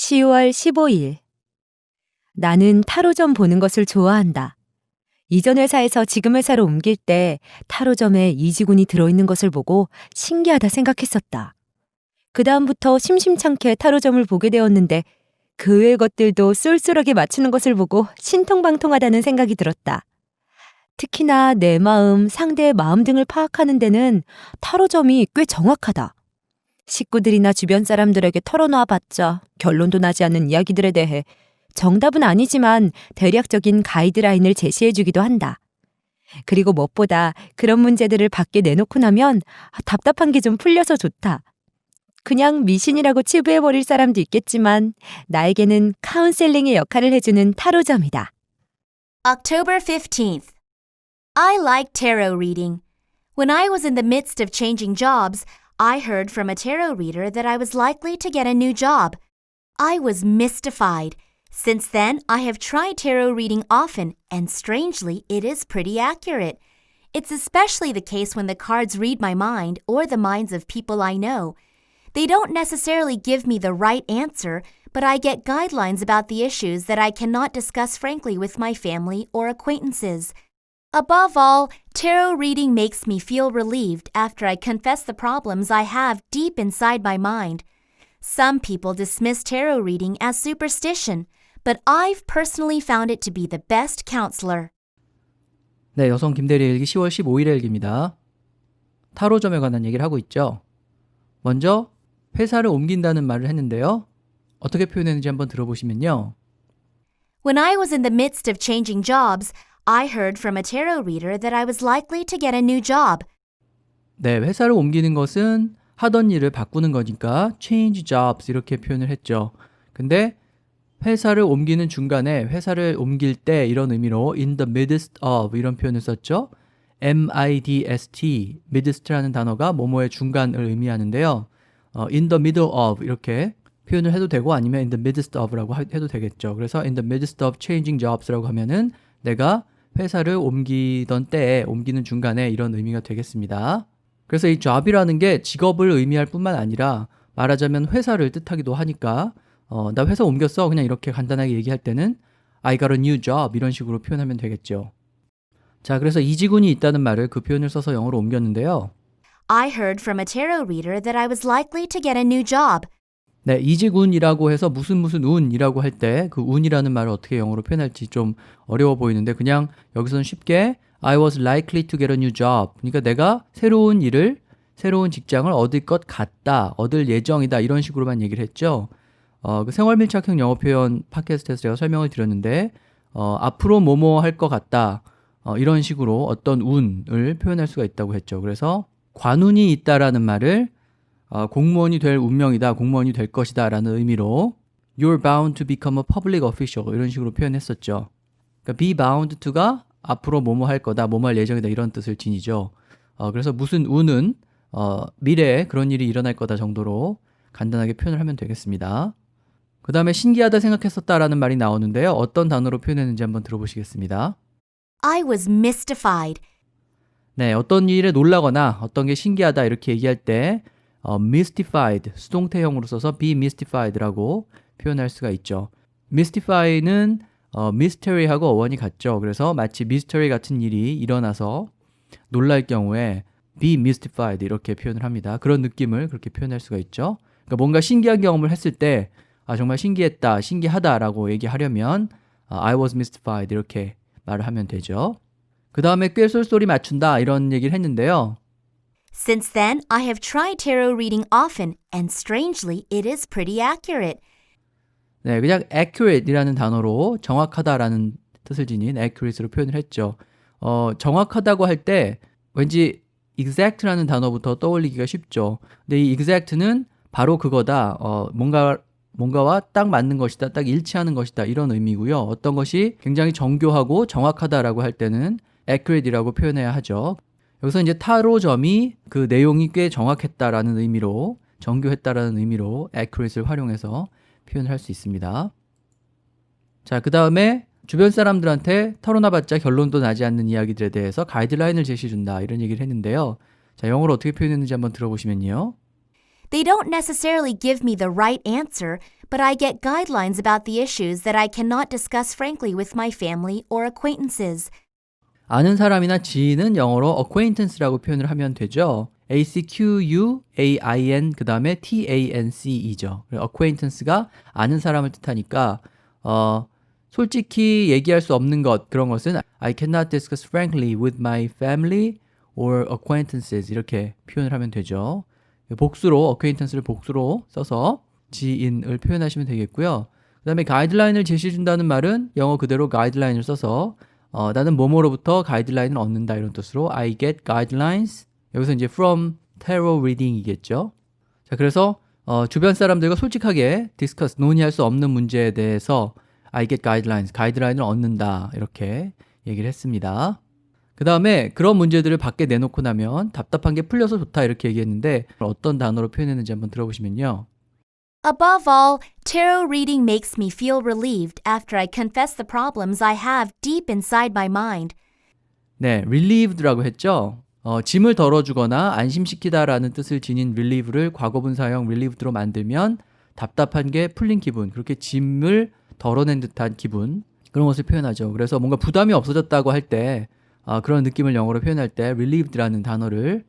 10월 15일. 나는 타로점 보는 것을 좋아한다. 이전 회사에서 지금 회사로 옮길 때 타로점에 이지군이 들어있는 것을 보고 신기하다 생각했었다. 그 다음부터 심심찮게 타로점을 보게 되었는데 그 외의 것들도 쏠쏠하게 맞추는 것을 보고 신통방통하다는 생각이 들었다. 특히나 내 마음, 상대의 마음 등을 파악하는 데는 타로점이 꽤 정확하다. 식구들이나 주변 사람들에게 털어놔봤자 결론도 나지 않는 이야기들에 대해 정답은 아니지만 대략적인 가이드라인을 제시해주기도 한다. 그리고 무엇보다 그런 문제들을 밖에 내놓고 나면 답답한 게 좀 풀려서 좋다. 그냥 미신이라고 치부해버릴 사람도 있겠지만 나에게는 카운셀링의 역할을 해주는 타로점이다. October 15th. I like tarot reading. When I was in the midst of changing jobs, I heard from a tarot reader that I was likely to get a new job. I was mystified. Since then, I have tried tarot reading often, and strangely, it is pretty accurate. It's especially the case when the cards read my mind or the minds of people I know. They don't necessarily give me the right answer, but I get guidelines about the issues that I cannot discuss frankly with my family or acquaintances. Above all, tarot reading makes me feel relieved after I confess the problems I have deep inside my mind. Some people dismiss tarot reading as superstition, but I've personally found it to be the best counselor. 네, 여성 김대리의 일기 10월 15일의 일기입니다. 타로점에 관한 얘기를 하고 있죠. 먼저 회사를 옮긴다는 말을 했는데요. 어떻게 표현했는지 한번 들어보시면요. When I was in the midst of changing jobs, I heard from a tarot reader that I was likely to get a new job. 네, 회사를 옮기는 것은 하던 일을 바꾸는 거니까 change jobs 이렇게 표현을 했죠. 근데 회사를 옮기는 중간에 회사를 옮길 때 이런 의미로 in the midst of 이런 표현을 썼죠. midst, midst라는 단어가 뭐뭐의 중간을 의미하는데요. in the middle of 이렇게 표현을 해도 되고 아니면 in the midst of라고 해도 되겠죠. 그래서 in the midst of changing jobs라고 하면은 내가 회사를 옮기던 때에 옮기는 중간에 이런 의미가 되겠습니다. 그래서 이 job이라는 게 직업을 의미할 뿐만 아니라 말하자면 회사를 뜻하기도 하니까 나 회사 옮겼어 그냥 이렇게 간단하게 얘기할 때는 I got a new job 이런 식으로 표현하면 되겠죠. 자, 그래서 이지군이 있다는 말을 그 표현을 써서 영어로 옮겼는데요. I heard from a tarot reader that I was likely to get a new job. 네, 이지군이라고 해서 무슨 운이라고 할 때 그 운이라는 말을 어떻게 영어로 표현할지 좀 어려워 보이는데 그냥 여기서는 쉽게 I was likely to get a new job. 그러니까 내가 새로운 직장을 얻을 것 같다, 얻을 예정이다 이런 식으로만 얘기를 했죠. 그 생활밀착형 영어 표현 팟캐스트에서 제가 설명을 드렸는데 앞으로 뭐뭐 할 것 같다 이런 식으로 어떤 운을 표현할 수가 있다고 했죠. 그래서 관운이 있다라는 말을 공무원이 될 운명이다, 공무원이 될 것이다 라는 의미로 You're bound to become a public official 이런 식으로 표현했었죠. 그러니까 be bound to가 앞으로 뭐뭐 할 거다, 뭐뭐 할 예정이다 이런 뜻을 지니죠. 그래서 무슨 운은 미래에 그런 일이 일어날 거다 정도로 간단하게 표현을 하면 되겠습니다. 그 다음에 신기하다 생각했었다라는 말이 나오는데요. 어떤 단어로 표현했는지 한번 들어보시겠습니다. I was mystified. 네, 어떤 일에 놀라거나 어떤 게 신기하다 이렇게 얘기할 때 mystified, 수동태형으로 써서 be mystified라고 표현할 수가 있죠. mystify는 mystery하고 어원이 같죠. 그래서 마치 mystery 같은 일이 일어나서 놀랄 경우에 be mystified 이렇게 표현을 합니다. 그런 느낌을 그렇게 표현할 수가 있죠. 그러니까 뭔가 신기한 경험을 했을 때 정말 신기했다, 신기하다라고 얘기하려면 I was mystified 이렇게 말을 하면 되죠. 그 다음에 꽤 쏠쏠이 맞춘다 이런 얘기를 했는데요. Since then, I have tried tarot reading often, and strangely, it is pretty accurate. 네, 그냥 accurate이라는 단어로 정확하다라는 뜻을 지닌 accurate로 표현을 했죠. 정확하다고 할 때 왠지 exact라는 단어부터 떠올리기가 쉽죠. 근데 이 exact는 바로 그거다. 뭔가와 딱 맞는 것이다, 딱 일치하는 것이다 이런 의미고요. 어떤 것이 굉장히 정교하고 정확하다라고 할 때는 accurate이라고 표현해야 하죠. 여기서 이제 타로점이 그 내용이 꽤 정확했다라는 의미로, 정교했다라는 의미로 accurate를 활용해서 표현을 할 수 있습니다. 자, 그 다음에 주변 사람들한테 털어놔봤자 결론도 나지 않는 이야기들에 대해서 가이드라인을 제시해준다 이런 얘기를 했는데요. 자, 영어로 어떻게 표현했는지 한번 들어보시면요. They don't necessarily give me the right answer, but I get guidelines about the issues that I cannot discuss frankly with my family or acquaintances. 아는 사람이나 지인은 영어로 acquaintance라고 표현을 하면 되죠. acquain 그 다음에 tance이죠. acquaintance가 아는 사람을 뜻하니까 솔직히 얘기할 수 없는 것 그런 것은 I cannot discuss frankly with my family or acquaintances 이렇게 표현을 하면 되죠. 복수로 acquaintance를 복수로 써서 지인을 표현하시면 되겠고요. 그 다음에 가이드라인을 제시해준다는 말은 영어 그대로 가이드라인을 써서 나는 뭐뭐로부터 가이드라인을 얻는다 이런 뜻으로 I get guidelines 여기서 이제 from tarot reading이겠죠. 자, 그래서 주변 사람들과 솔직하게 discuss, 논의할 수 없는 문제에 대해서 I get guidelines, 가이드라인을 얻는다 이렇게 얘기를 했습니다. 그 다음에 그런 문제들을 밖에 내놓고 나면 답답한 게 풀려서 좋다 이렇게 얘기했는데 어떤 단어로 표현했는지 한번 들어보시면요. Above all, tarot reading makes me feel relieved after I confess the problems I have deep inside my mind. 네, relieved라고 했죠. 짐을 덜어주거나 안심시키다라는 뜻을 지닌 relieve를 과거분사형 relieved로 만들면 답답한 게 풀린 기분, 그렇게 짐을 덜어낸 듯한 기분 그런 것을 표현하죠. 그래서 뭔가 부담이 없어졌다고 할 때 그런 느낌을 영어로 표현할 때 relieved라는 단어를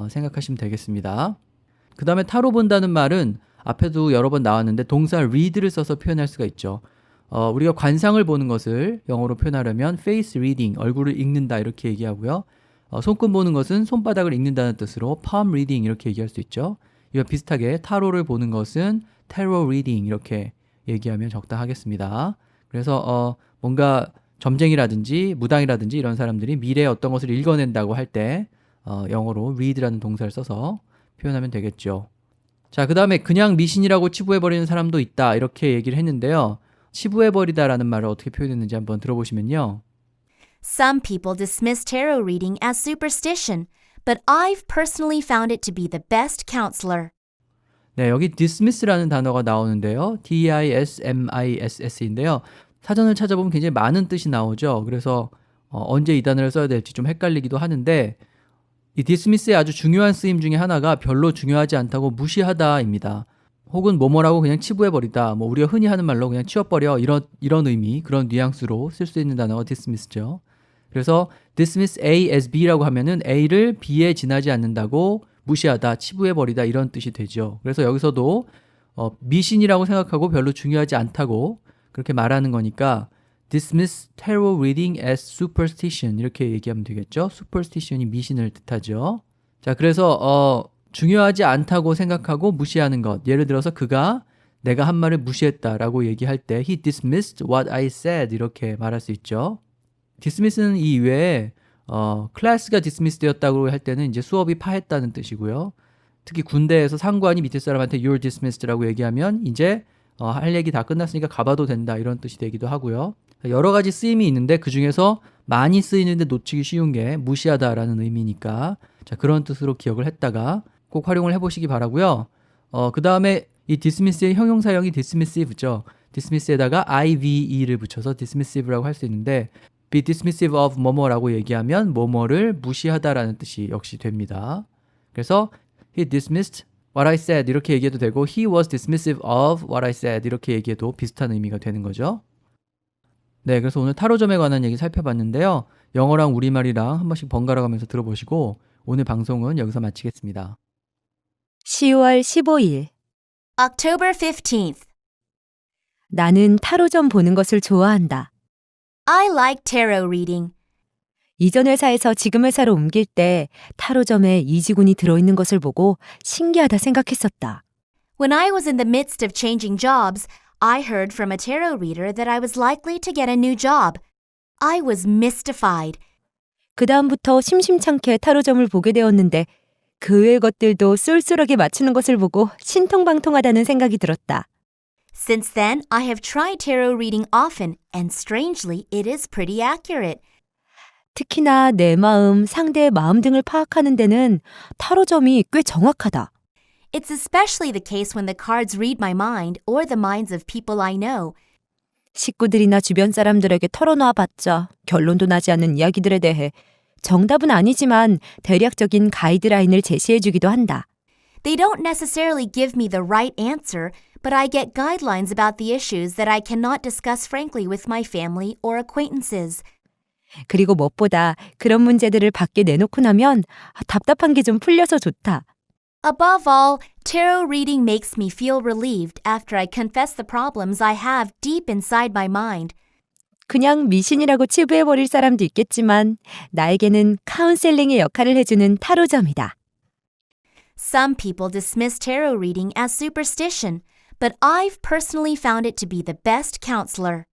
생각하시면 되겠습니다. 그 다음에 타로 본다는 말은 앞에도 여러 번 나왔는데 동사 read를 써서 표현할 수가 있죠. 우리가 관상을 보는 것을 영어로 표현하려면 face reading, 얼굴을 읽는다 이렇게 얘기하고요. 손금 보는 것은 손바닥을 읽는다는 뜻으로 palm reading 이렇게 얘기할 수 있죠. 이와 비슷하게 타로를 보는 것은 tarot reading 이렇게 얘기하면 적당하겠습니다. 그래서 뭔가 점쟁이라든지 무당이라든지 이런 사람들이 미래의 어떤 것을 읽어낸다고 할 때 영어로 read라는 동사를 써서 표현하면 되겠죠. 자, 그 다음에 그냥 미신이라고 치부해버리는 사람도 있다 이렇게 얘기를 했는데요. 치부해버리다라는 말을 어떻게 표현했는지 한번 들어보시면요. Some people dismiss tarot reading as superstition, but I've personally found it to be the best counselor. 네, 여기 dismiss라는 단어가 나오는데요. dismiss인데요. 사전을 찾아보면 굉장히 많은 뜻이 나오죠. 그래서 언제 이 단어를 써야 될지 좀 헷갈리기도 하는데 이 dismiss의 아주 중요한 쓰임 중에 하나가 별로 중요하지 않다고 무시하다입니다. 혹은 뭐뭐라고 그냥 치부해버리다. 뭐 우리가 흔히 하는 말로 그냥 치워버려 이런 의미, 그런 뉘앙스로 쓸 수 있는 단어가 dismiss죠. 그래서 dismiss A as B라고 하면은 A를 B에 지나지 않는다고 무시하다, 치부해버리다 이런 뜻이 되죠. 그래서 여기서도 미신이라고 생각하고 별로 중요하지 않다고 그렇게 말하는 거니까 dismiss tarot reading as superstition 이렇게 얘기하면 되겠죠. superstition이 미신을 뜻하죠. 자, 그래서 중요하지 않다고 생각하고 무시하는 것. 예를 들어서 그가 내가 한 말을 무시했다라고 얘기할 때 he dismissed what I said 이렇게 말할 수 있죠. dismiss는 이 이외에 클래스가 디스미스 되었다고 할 때는 이제 수업이 파했다는 뜻이고요. 특히 군대에서 상관이 밑에 사람한테 you're dismissed라고 얘기하면 이제 할 얘기 다 끝났으니까 가봐도 된다 이런 뜻이 되기도 하고요. 여러 가지 쓰임이 있는데 그 중에서 많이 쓰이는데 놓치기 쉬운 게 무시하다라는 의미니까 자, 그런 뜻으로 기억을 했다가 꼭 활용을 해보시기 바라고요. 그 다음에 이 dismiss의 형용사형이 dismissive죠. dismiss에다가 ive를 붙여서 dismissive라고 할 수 있는데 be dismissive of 뭐뭐라고 얘기하면 뭐뭐를 무시하다라는 뜻이 역시 됩니다. 그래서 he dismissed what I said 이렇게 얘기해도 되고 he was dismissive of what I said 이렇게 얘기해도 비슷한 의미가 되는 거죠. 네, 그래서 오늘 타로점에 관한 얘기 살펴봤는데요. 영어랑 우리말이랑 한 번씩 번갈아 가면서 들어보시고 오늘 방송은 여기서 마치겠습니다. 10월 15일 October 15th. 나는 타로점 보는 것을 좋아한다. I like tarot reading. 이전 회사에서 지금 회사로 옮길 때 타로점에 이지군이 들어있는 것을 보고 신기하다 생각했었다. When I was in the midst of changing jobs, I heard from a tarot reader that I was likely to get a new job. I was mystified. 그 다음부터 심심찮게 타로점을 보게 되었는데 그 외의 것들도 쏠쏠하게 맞추는 것을 보고 신통방통하다는 생각이 들었다. Since then, I have tried tarot reading often, and strangely, it is pretty accurate. 특히나 내 마음, 상대의 마음 등을 파악하는 데는 타로점이 꽤 정확하다. It's especially the case when the cards read my mind or the minds of people I know. 식구들이나 주변 사람들에게 털어놔봤자 결론도 나지 않는 이야기들에 대해 정답은 아니지만 대략적인 가이드라인을 제시해주기도 한다. They don't necessarily give me the right answer, but I get guidelines about the issues that I cannot discuss frankly with my family or acquaintances. 그리고 무엇보다 그런 문제들을 밖에 내놓고 나면 답답한 게 좀 풀려서 좋다. Above all, tarot reading makes me feel relieved after I confess the problems I have deep inside my mind. 그냥 미신이라고 치부해버릴 사람도 있겠지만 나에게는 카운셀링의 역할을 해주는 타로점이다. Some people dismiss tarot reading as superstition, but I've personally found it to be the best counselor.